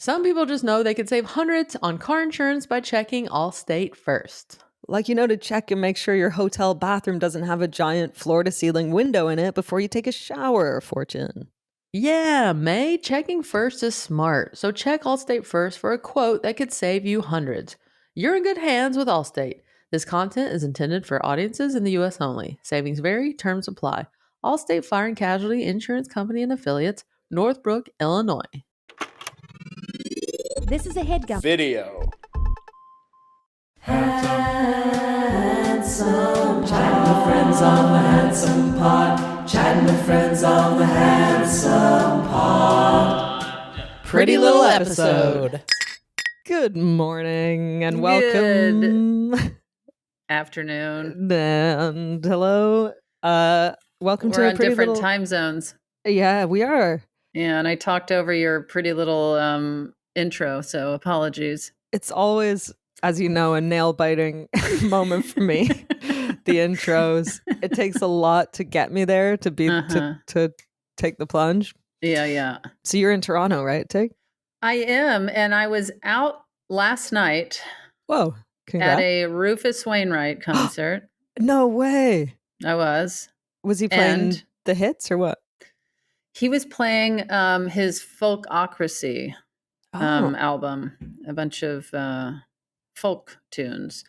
Some people just know they could save hundreds on car insurance by checking Allstate first. Like, to check and make sure your hotel bathroom doesn't have a giant floor-to-ceiling window in it before you take a shower, Fortune. Yeah, May, checking first is smart. So check Allstate first for a quote that could save you hundreds. You're in good hands with Allstate. This content is intended for audiences in the U.S. only. Savings vary, terms apply. Allstate Fire and Casualty Insurance Company and Affiliates, Northbrook, Illinois. This is a headgum video. Handsome, chatting with friends on the Handsome Pod. Chatting with friends on the Handsome Pod. Pretty little episode. Good morning and welcome. Good afternoon. And hello. Welcome We're to on different time zones. Yeah, we are. Yeah, and I talked over your pretty little intro, so apologies. It's always, as you know, a nail-biting moment for me. The intros. It takes a lot to get me there to be to take the plunge. Yeah. So you're in Toronto, right, Tig? I am, and I was out last night. Whoa. Congrats. At a Rufus Wainwright concert. No way. I was. Was he playing the hits or what? He was playing his Folkocracy album, a bunch of folk tunes.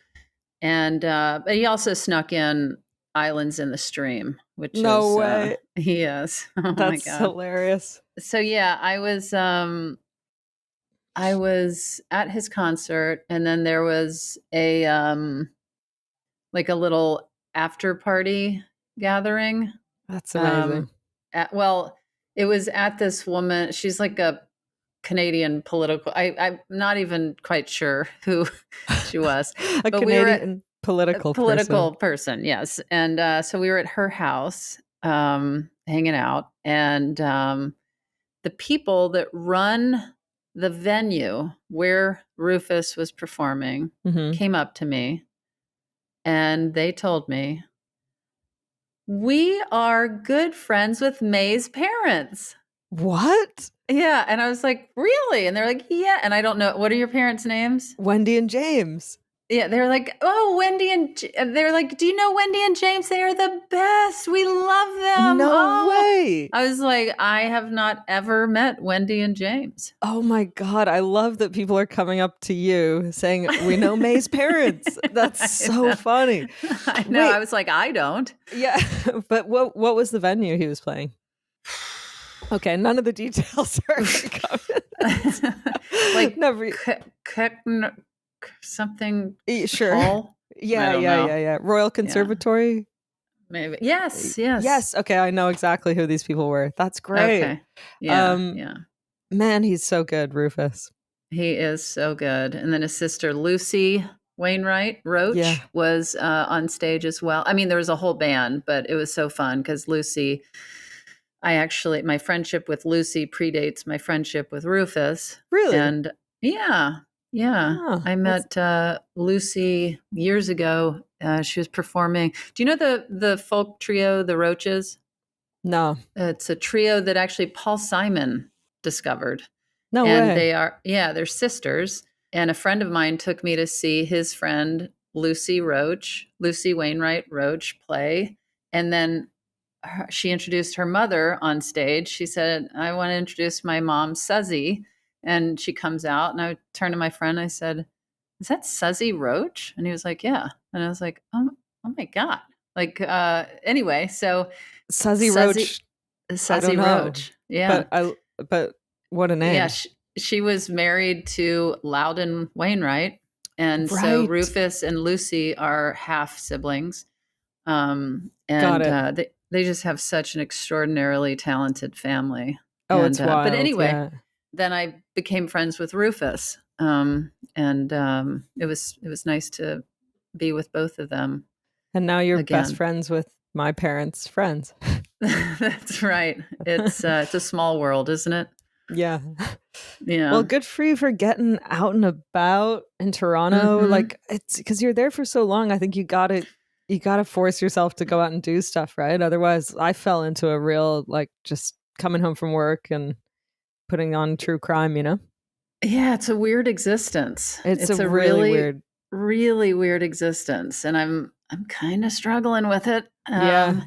And but he also snuck in Islands in the Stream, which no way. He is. Oh That's my God. Hilarious. So yeah, I was at his concert, and then there was a like a little after party gathering. That's amazing. It was at this woman. She's like a Canadian political. I'm not even quite sure who she was. But Canadian political person. Yes, and so we were at her house, hanging out, and the people that run the venue where Rufus was performing came up to me, and they told me, "We are good friends with Mae's parents." What? Yeah. And I was like, really? And they're like, yeah. And I don't know. What are your parents' names? Wendy and James. Yeah. They're like, oh, Wendy and they're like, do you know Wendy and James? They are the best. We love them. No way. I was like, I have not ever met Wendy and James. Oh my God. I love that people are coming up to you saying, we know Mae's parents. That's so funny. I know. Wait. I was like, I don't. Yeah. But what was the venue he was playing? Okay, none of the details are like never something. Sure. Hall? Yeah. Royal Conservatory. Yeah. Maybe. Yes. Okay, I know exactly who these people were. That's great. Okay. Yeah. Man, he's so good, Rufus. He is so good. And then his sister Lucy Wainwright Roach was on stage as well. I mean, there was a whole band, but it was so fun because Lucy. My friendship with Lucy predates my friendship with Rufus. Really? And yeah. Oh, I met Lucy years ago. She was performing. Do you know the folk trio, the Roaches? No. It's a trio that actually Paul Simon discovered. No and way. They're sisters. And a friend of mine took me to see his friend Lucy Wainwright Roach play. And then she introduced her mother on stage. She said, I want to introduce my mom, Suzy. And she comes out, and I turned to my friend. I said, is that Suzy Roach? And he was like, yeah. And I was like, oh my God. Like, anyway, so Suzy Roach. Suzy Roach. Yeah. But what a name. Yeah. She was married to Loudon Wainwright. And so Rufus and Lucy are half siblings. Got it. They just have such an extraordinarily talented family. It's wild. But anyway, then I became friends with Rufus, and it was nice to be with both of them. And now you're best friends with my parents' friends. That's right. It's a small world, isn't it? Yeah. Yeah. Well, good for you for getting out and about in Toronto. Like, it's because you're there for so long. I think you got to force yourself to go out and do stuff, right? Otherwise, I fell into a real, like, just coming home from work and putting on true crime, Yeah, it's a weird existence. It's a It's a really really, weird. really weird existence, and I'm kind of struggling with it. Yeah.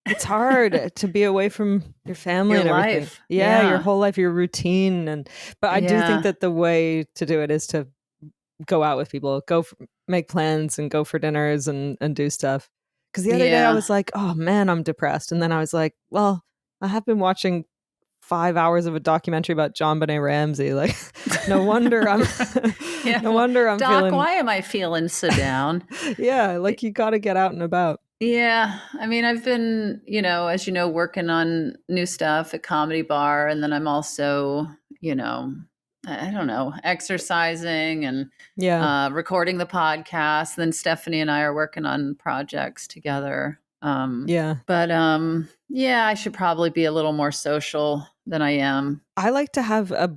It's hard to be away from your family Your and everything. life. Yeah, your Yeah. whole life, your routine, and but I do think Yeah. that the way to do it is to go out with people, make plans and go for dinners and do stuff. Because the other day I Yeah. was like, oh man, I'm depressed, and then I was like, well, I have been watching 5 hours of a documentary about John Benet Ramsey. Like, no wonder I'm, Yeah. no Well, wonder I'm Doc, feeling. why am I feeling so down? Yeah, like you got to get out and about. Yeah. I mean, I've been, as you know, working on new stuff at Comedy Bar. And then I'm also, you know, I don't know, exercising and Yeah, recording the podcast. Then Stephanie and I are working on projects together. yeah. But yeah, I should probably be a little more social than I am. I like to have a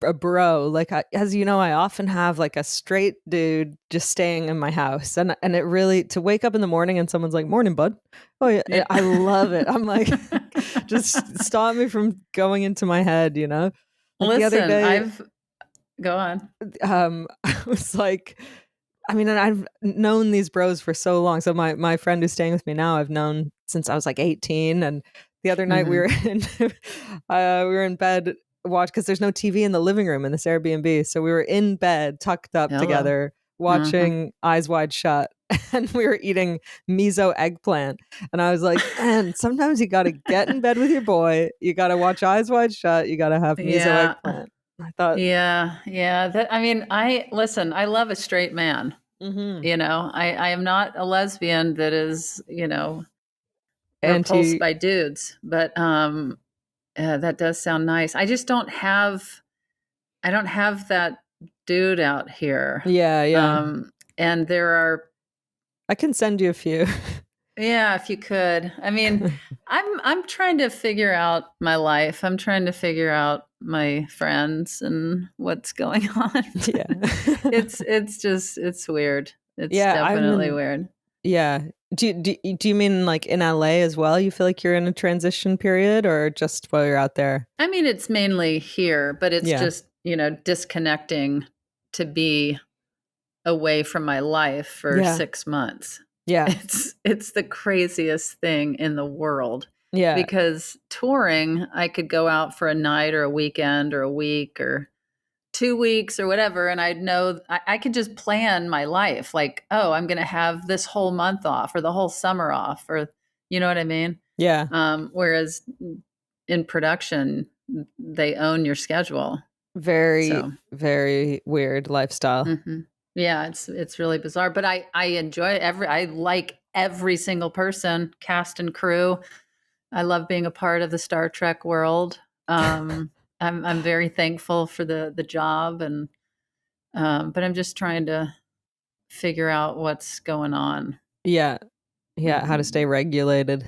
a bro. Like as you know, I often have like a straight dude just staying in my house, and it really to wake up in the morning and someone's like, "Morning, bud." Oh yeah, Yeah. I love it. I'm like, just stop me from going into my head. You know, like the other Listen, day, go on. I was like, I mean, and I've known these bros for so long. So my friend who's staying with me now, I've known since I was like 18. And the other night we Hmm. were in we were in bed because there's no TV in the living room in this Airbnb. So we were in bed tucked up Hello. together Uh-huh. watching Eyes Wide Shut. And we were eating miso eggplant. And I was like, man, sometimes you got to get in bed with your boy. You got to watch Eyes Wide Shut. You got to have miso Yeah. eggplant. I thought, Yeah. Yeah. I mean, listen, I love a straight man. mm-hmm. I am not a lesbian that is, repulsed Anti, by dudes, but that does sound nice. I don't have that dude out here. yeah, yeah. And there are, I can send you a few. yeah, if you could. I mean, I'm trying to figure out my life. I'm trying to figure out my friends and what's going on. Yeah. It's weird. It's Yeah, I'm definitely in weird. yeah. Do you mean like in LA as well? You feel like you're in a transition period or just while you're out there? I mean, it's mainly here, but it's Yeah. just, disconnecting to be away from my life for Yeah. 6 months. Yeah. It's the craziest thing in the world Yeah. because touring, I could go out for a night or a weekend or a week or 2 weeks or whatever, and I'd know I could just plan my life like, "Oh, I'm gonna have this whole month off or the whole summer off," or you know what I mean? Yeah. Whereas in production, they own your schedule. Very, So, very weird lifestyle. mhm. Yeah, it's really bizarre, but I enjoy I like every single person, cast and crew. I love being a part of the Star Trek world. I'm very thankful for the job and but I'm just trying to figure out what's going on. Yeah. Yeah, how to Mhm. stay regulated.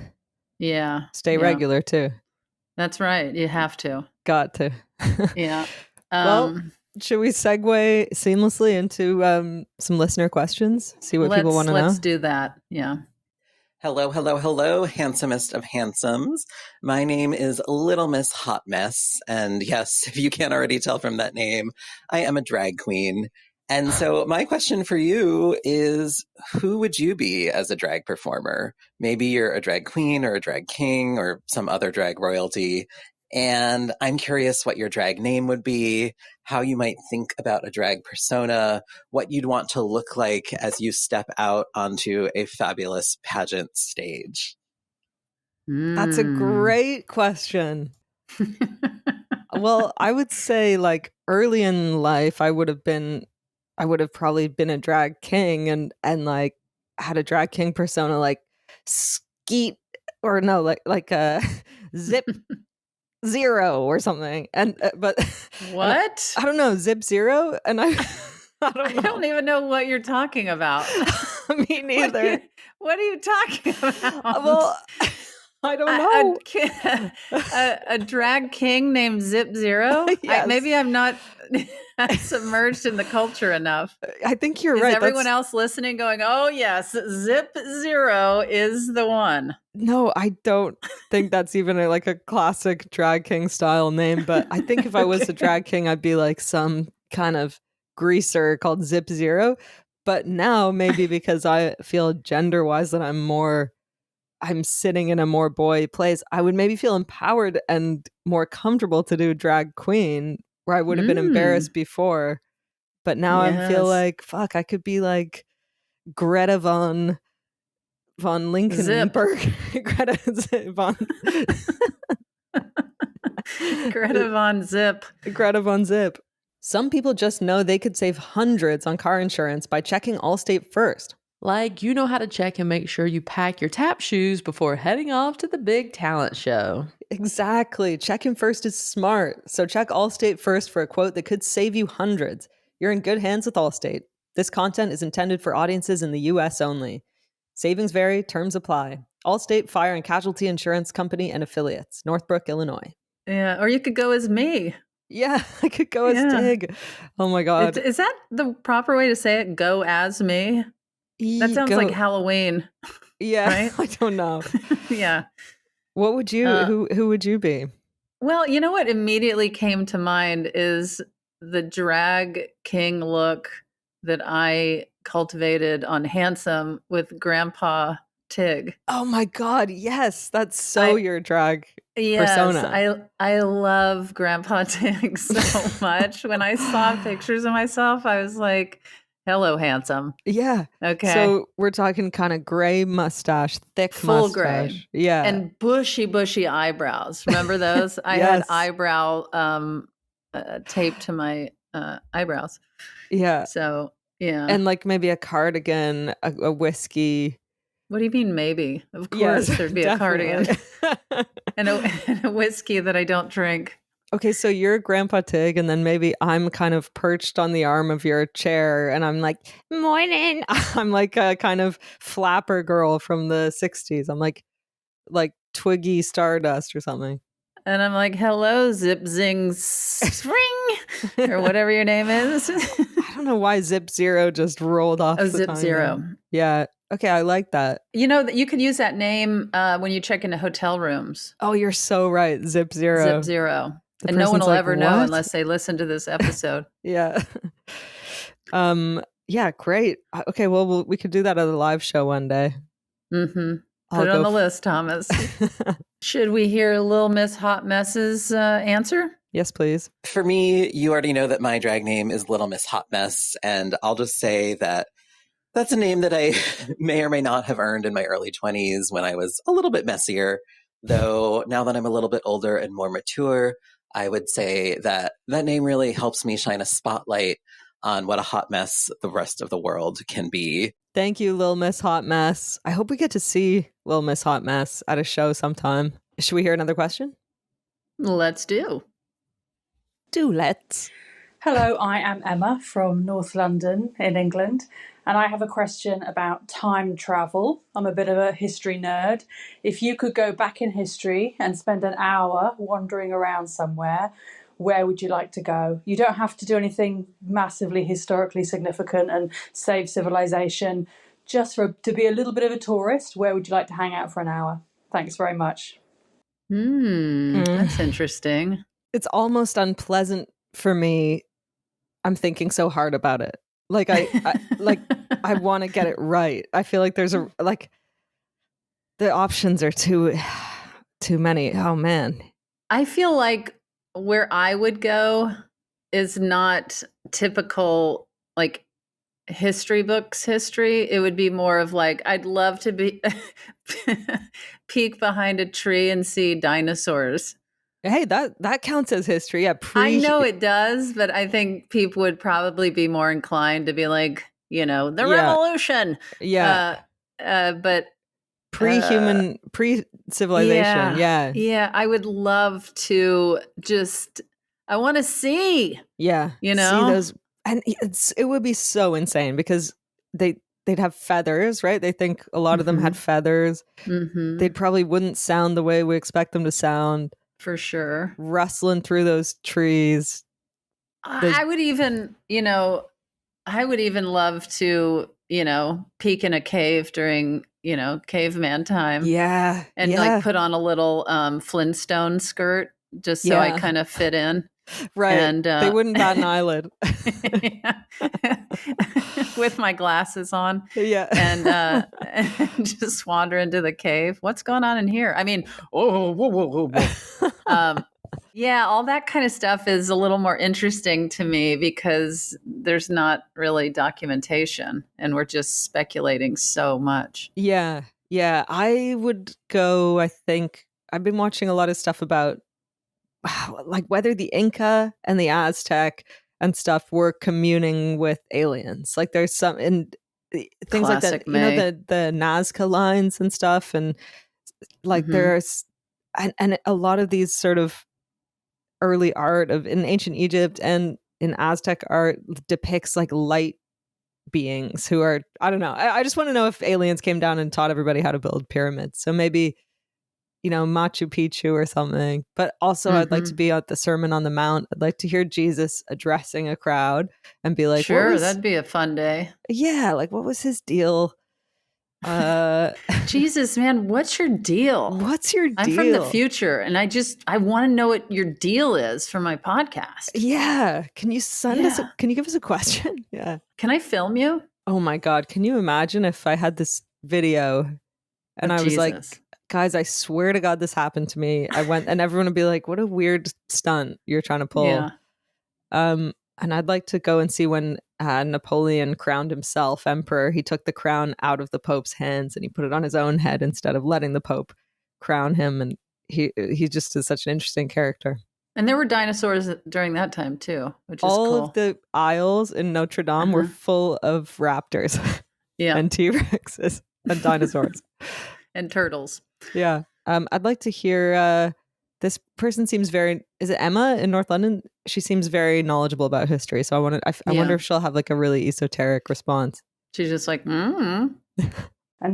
Yeah, Stay yeah, regular too. that's right. You have to. Got to. Yeah. Well, Um, should we segue seamlessly into some listener questions? See what people want to know? let's do that. Yeah. Hello, hello, hello, handsomest of handsomes. My name is Little Miss Hot Mess. And yes, if you can't already tell from that name, I am a drag queen. And so my question for you is, who would you be as a drag performer? Maybe you're a drag queen or a drag king or some other drag royalty. And I'm curious what your drag name would be, how you might think about a drag persona, what you'd want to look like as you step out onto a fabulous pageant stage. That's a Mm. great question. Well, I would say like early in life I would have probably been a drag king and like had a drag king persona like Skeet or no like a Zip Zero or something. And but and What? I don't know, Zip Zero and I I I don't know. don't even know what you're talking about. Me What are you, neither. what are you talking about? Well, I don't A, a, know. ki- a drag king named Zip Zero? Yes. Maybe I'm not. submerged in the culture enough. I think you're Is right. everyone else listening going, oh, yes, Zip Zero is the one? No, I don't think that's even like a classic drag king style name. But I think if I was a drag king, I'd be like some kind of greaser called Zip Zero. But now maybe because I feel gender wise that I'm sitting in a more boy place, I would maybe feel empowered and more comfortable to do drag queen where I would have been embarrassed before. But now I feel Yes. like, fuck, I could be like Greta von Zip. Lincolnberg. Greta von Greta Von Zip. Greta von Zip. Some people just know they could save hundreds on car insurance by checking Allstate first. Like, you know how to check and make sure you pack your tap shoes before heading off to the big talent show. Exactly. Checking first is smart. So check Allstate first for a quote that could save you hundreds. You're in good hands with Allstate. This content is intended for audiences in the U.S. only. Savings vary, terms apply. Allstate Fire and Casualty Insurance Company and Affiliates, Northbrook, Illinois. Yeah. Or you could go as me. Yeah, I could go as Tig. Oh my God. Is that the proper way to say it? Go as me? That sounds like Halloween. Yeah, right? I don't know. Yeah. What would you, who would you be? Well, you know what immediately came to mind is the drag king look that I cultivated on Handsome with Grandpa Tig. Oh my God, yes, that's so your drag persona. I love Grandpa Tig so much. When I saw pictures of myself, I was like, hello, handsome. Yeah. Okay. So we're talking kind of gray mustache, thick Full mustache. gray. Yeah. And bushy eyebrows. Remember those? I had eyebrow taped to my eyebrows. Yeah. So, yeah. And like maybe a cardigan, a whiskey. What do you mean maybe? Of course there'd be a cardigan. and a whiskey that I don't drink. Okay, so you're Grandpa Tig, and then maybe I'm kind of perched on the arm of your chair, and I'm like, morning. I'm like a kind of flapper girl from the 60s. I'm like Twiggy Stardust or something. And I'm like, hello, Zip Zing Spring, or whatever your name is. I don't know why Zip Zero just rolled off. Oh, Zip Zero. Yeah. Okay, I like that. You know, you could use that name when you check into hotel rooms. Oh, you're so right. Zip Zero. Zip Zero. And no one will ever know unless they listen to this episode. Yeah. Yeah, great. Okay, well, we could do that at a live show one day. Mm-hmm. Put it on the list, Thomas. Should we hear Little Miss Hot Mess's answer? Yes, please. For me, you already know that my drag name is Little Miss Hot Mess, and I'll just say that that's a name that I may or may not have earned in my early 20s when I was a little bit messier. Though now that I'm a little bit older and more mature, I would say that that name really helps me shine a spotlight on what a hot mess the rest of the world can be. Thank you, Lil Miss Hot Mess. I hope we get to see Lil Miss Hot Mess at a show sometime. Should we hear another question? Let's do. Let's. Hello, I am Emma from North London in England, and I have a question about time travel. I'm a bit of a history nerd. If you could go back in history and spend an hour wandering around somewhere, where would you like to go? You don't have to do anything massively historically significant and save civilization. Just to be a little bit of a tourist, where would you like to hang out for an hour? Thanks very much. That's interesting. It's almost unpleasant for me. I'm thinking so hard about it. Like I want to get it right. I feel like there's the options are too many. Oh man. I feel like where I would go is not typical like history books history. It would be more of like, I'd love to be peek behind a tree and see dinosaurs. Hey, that counts as history. Yeah, I know it does, but I think people would probably be more inclined to be like, the revolution. Yeah. But pre-human, pre-civilization. Yeah. Yeah, I would love to I want to see. Yeah. See those, and it would be so insane because they'd have feathers, right? They think a lot of them had feathers. Mm-hmm. They probably wouldn't sound the way we expect them to sound. For sure. Rustling through those trees. I would even, I would even love to, peek in a cave during, caveman time. Yeah. And like put on a little Flintstone skirt just so I kind of fit in. Right. And they wouldn't bat an eyelid. With my glasses on. Yeah. And just wander into the cave. What's going on in here? I mean, whoa. Yeah, all that kind of stuff is a little more interesting to me because there's not really documentation and we're just speculating so much. Yeah. Yeah. I would go, I think, I've been watching a lot of stuff about like whether the Inca and the Aztec and stuff were communing with aliens. Like there's some and things Classic like that, Mae. the Nazca lines and stuff, and like there's and a lot of these sort of early art of in ancient Egypt and in Aztec art depicts like light beings who are, I don't know. I just want to know if aliens came down and taught everybody how to build pyramids. So maybe, Machu Picchu or something. But also I'd like to be at the Sermon on the Mount. I'd like to hear Jesus addressing a crowd and be like, sure, that'd be a fun day. Yeah, like what was his deal? Jesus, man, what's your deal? What's your deal? I'm from the future and I want to know what your deal is for my podcast. Yeah. Can you can you give us a question? Yeah. Can I film you? Oh my God. Can you imagine if I had this video and I was like, guys, I swear to God, this happened to me. I went and everyone would be like, what a weird stunt you're trying to pull. Yeah. And I'd like to go and see when Napoleon crowned himself emperor. He took the crown out of the Pope's hands and he put it on his own head instead of letting the Pope crown him. And he just is such an interesting character. And there were dinosaurs during that time too, which is all cool. Of the aisles in Notre Dame were full of raptors and T-Rexes and dinosaurs. And turtles. Yeah. I'd like to hear this person seems very, is it Emma in North London? She seems very knowledgeable about history. So I wonder if she'll have like a really esoteric response. She's just like, And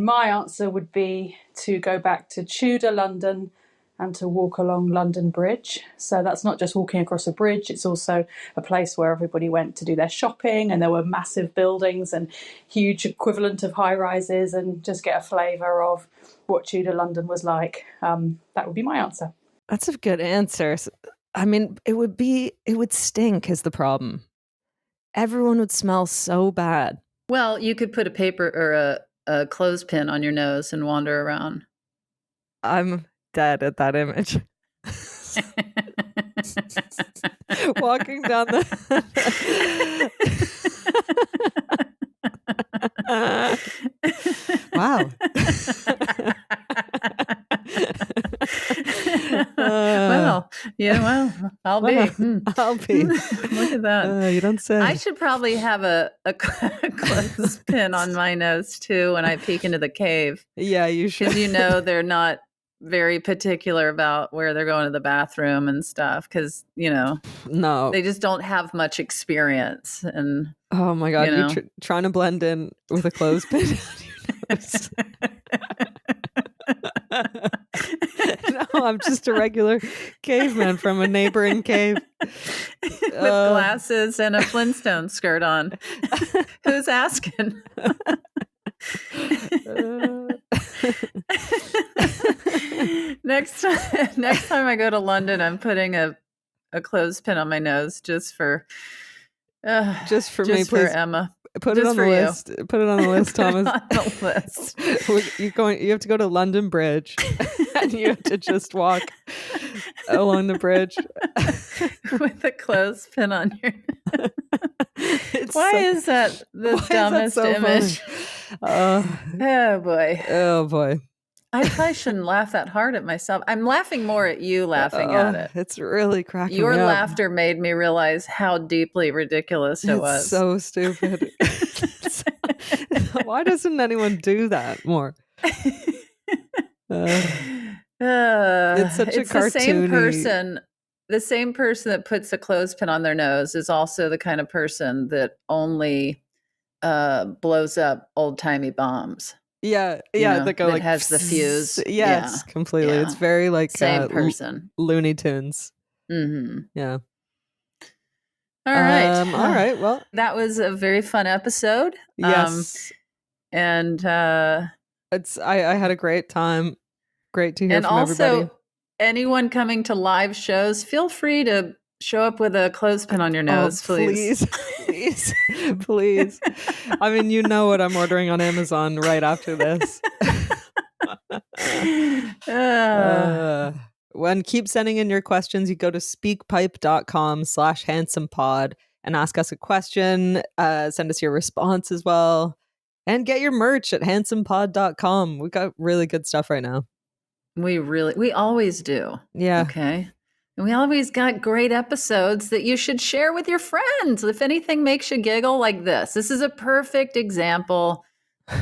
my answer would be to go back to Tudor London and to walk along London Bridge. So that's not just walking across a bridge, it's also a place where everybody went to do their shopping, and there were massive buildings and huge equivalent of high rises, and just get a flavour of what Tudor London was like. That would be my answer. That's a good answer. I mean, it would stink is the problem. Everyone would smell so bad. Well, you could put a paper or a clothespin on your nose and wander around. I'm dead at that image. Walking down the wow. Well, I'll be. I'll be. Look at that. You don't say. I should probably have a clothespin on my nose too when I peek into the cave. Yeah, you should. Because they're not very particular about where they're going to the bathroom and stuff. Because no, they just don't have much experience. And oh my God, you're trying to blend in with a clothespin on your nose. No, I'm just a regular caveman from a neighboring cave. With glasses and a Flintstone skirt on. Who's asking? Next time I go to London, I'm putting a clothespin on my nose just for me, please. For Emma. Put it on the list. Put it on the list, Thomas. On the list. You have to go to London Bridge, and you have to just walk along the bridge with a clothespin on your. Why is that the dumbest image? Oh boy! Oh boy! I probably shouldn't laugh that hard at myself. I'm laughing more at you laughing at it. It's really cracking Your me up. laughter made me realize how deeply ridiculous it was. So stupid. Why doesn't anyone do that more? It's such a cartoony. The same person that puts a clothespin on their nose is also the kind of person that only blows up old-timey bombs. Yeah, that has the fuse. Yes, completely. Yeah. It's very like same person. Looney Tunes. Mm-hmm. Yeah. All right. All right. Well, That was a very fun episode. yes. And I had a great time. Great to hear from also, everybody. anyone coming to live shows, feel free to show up with a clothespin on your nose, please. Please. Please. I mean, you know what I'm ordering on Amazon right after this. When keep sending in your questions, you go to speakpipe.com/handsomepod and ask us a question. Send us your response as well. And get your merch at handsomepod.com. We've got really good stuff right now. We always do. Yeah. Okay. And we always got great episodes that you should share with your friends. If anything makes you giggle like this is a perfect example.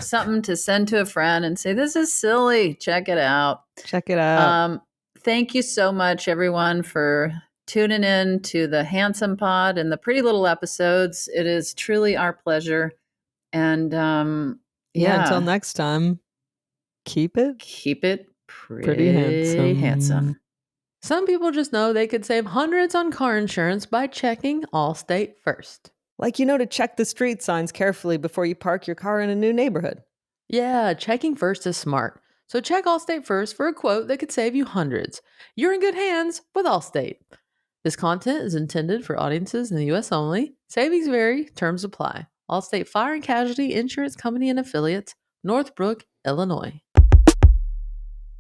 Something to send to a friend and say, this is silly. Check it out. Check it out. Thank you so much, everyone, for tuning in to the Handsome Pod and the pretty little episodes. It is truly our pleasure. And until next time, keep it pretty handsome. Some people just know they could save hundreds on car insurance by checking Allstate first. Like, to check the street signs carefully before you park your car in a new neighborhood. Yeah, checking first is smart. So check Allstate first for a quote that could save you hundreds. You're in good hands with Allstate. This content is intended for audiences in the U.S. only. Savings vary, terms apply. Allstate Fire and Casualty Insurance Company and Affiliates, Northbrook, Illinois.